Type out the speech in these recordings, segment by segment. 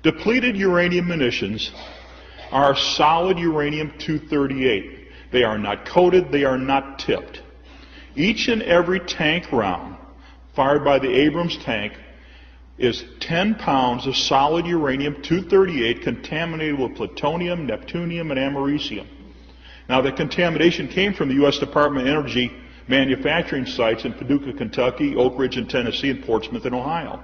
Depleted uranium munitions are solid uranium-238. They are not coated, they are not tipped. Each and every tank round fired by the Abrams tank is 10 pounds of solid uranium-238 contaminated with plutonium, neptunium, and americium. Now, the contamination came from the U.S. Department of Energy manufacturing sites in Paducah, Kentucky, Oak Ridge in Tennessee, and Portsmouth in Ohio.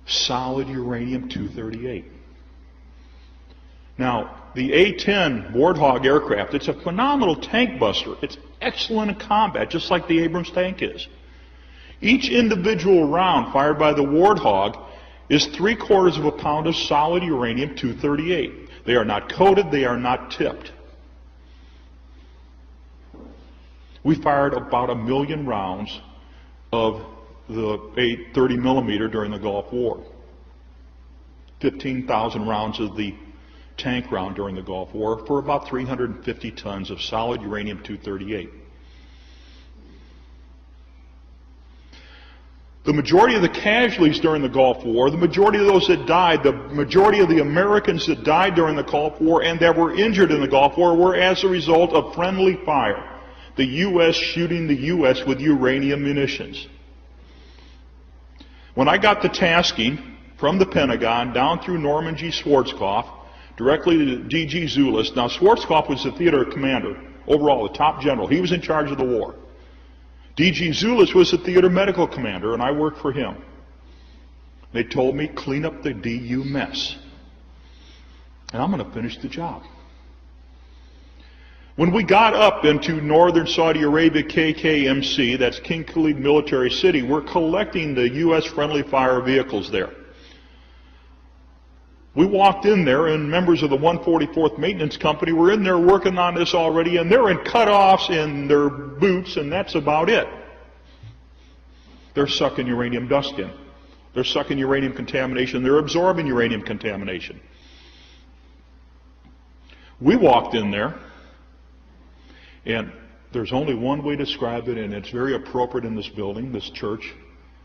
Solid uranium-238. Now, the A-10 Warthog aircraft, it's a phenomenal tank buster. It's excellent in combat, just like the Abrams tank is. Each individual round fired by the Warthog is 3/4 of a pound of solid uranium-238. They are not coated, they are not tipped. We fired about 1 million rounds of the 30 millimeter during the Gulf War. 15,000 rounds of the tank round during the Gulf War for about 350 tons of solid uranium-238. The majority of the casualties during the Gulf War, the majority of those that died, the majority of the Americans that died during the Gulf War and that were injured in the Gulf War were as a result of friendly fire. The U.S. shooting the U.S. with uranium munitions. When I got the tasking from the Pentagon down through Norman G. Schwarzkopf, directly to D.G. Zulist. Now, Schwarzkopf was the theater commander, overall, the top general. He was in charge of the war. D.G. Zulist was the theater medical commander, and I worked for him. They told me, clean up the DU mess. And I'm going to finish the job. When we got up into northern Saudi Arabia, KKMC, that's King Khalid Military City, we're collecting the U.S. friendly fire vehicles there. We walked in there, and members of the 144th Maintenance Company were in there working on this already, and they're in cutoffs in their boots, and that's about it. They're sucking uranium dust in. They're sucking uranium contamination. They're absorbing uranium contamination. We walked in there, and there's only one way to describe it, and it's very appropriate in this building, this church.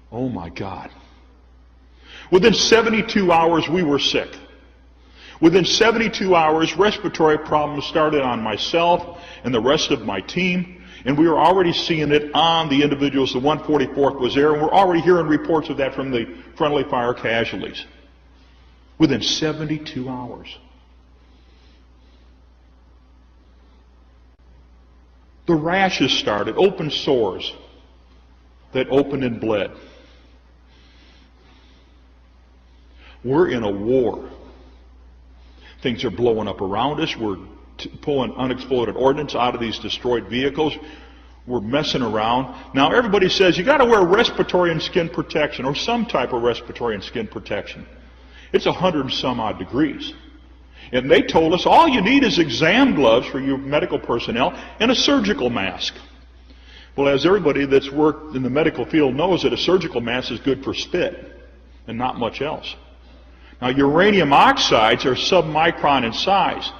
Oh my God. Within 72 hours, we were sick. Within 72 hours, respiratory problems started on myself and the rest of my team, and we were already seeing it on the individuals. The 144th was there, and we're already hearing reports of that from the friendly fire casualties. Within 72 hours. The rashes started, open sores that opened and bled. We're in a war. Things are blowing up around us. We're pulling unexploded ordnance out of these destroyed vehicles. We're messing around. Now everybody says you got to wear respiratory and skin protection or some type of respiratory and skin protection. It's 100 and some odd degrees. And they told us all you need is exam gloves for your medical personnel and a surgical mask. Well, as everybody that's worked in the medical field knows, that a surgical mask is good for spit and not much else. Now, uranium oxides are submicron in size,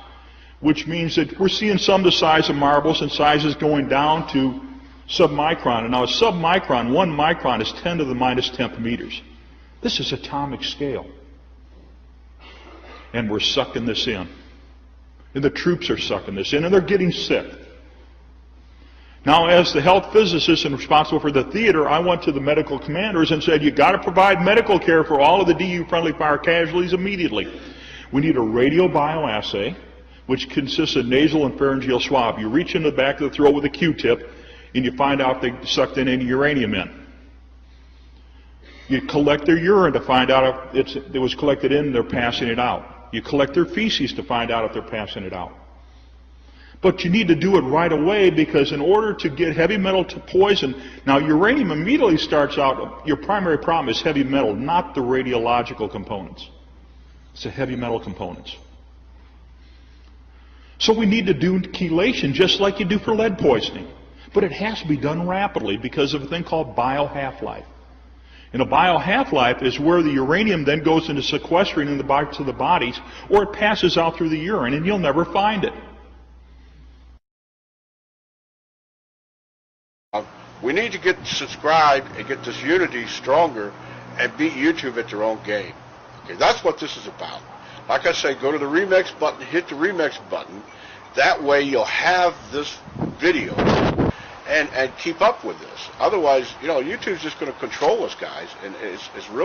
which means that we're seeing some the size of marbles and sizes going down to submicron. And now, a submicron, 1 micron, is 10 to the minus 10th meters. This is atomic scale. And we're sucking this in. And the troops are sucking this in, and they're getting sick. Now, as the health physicist and responsible for the theater, I went to the medical commanders and said, you've got to provide medical care for all of the DU friendly fire casualties immediately. We need a radiobioassay, which consists of nasal and pharyngeal swab. You reach in the back of the throat with a Q-tip, and you find out if they sucked in any uranium in. You collect their urine to find out if it was collected in, they're passing it out. You collect their feces to find out if they're passing it out. But you need to do it right away, because in order to get heavy metal to poison, now uranium immediately starts out, your primary problem is heavy metal, not the radiological components. It's the heavy metal components. So we need to do chelation just like you do for lead poisoning. But it has to be done rapidly because of a thing called bio-half-life. And a bio-half-life is where the uranium then goes into sequestering in the bodies of the bodies, or it passes out through the urine, and you'll never find it. We need to get subscribed and get this unity stronger and beat YouTube at their own game. Okay, that's what this is about. Like I say, go to the remix button, hit the remix button. That way you'll have this video and keep up with this. Otherwise, YouTube's just going to control us, guys, and it's really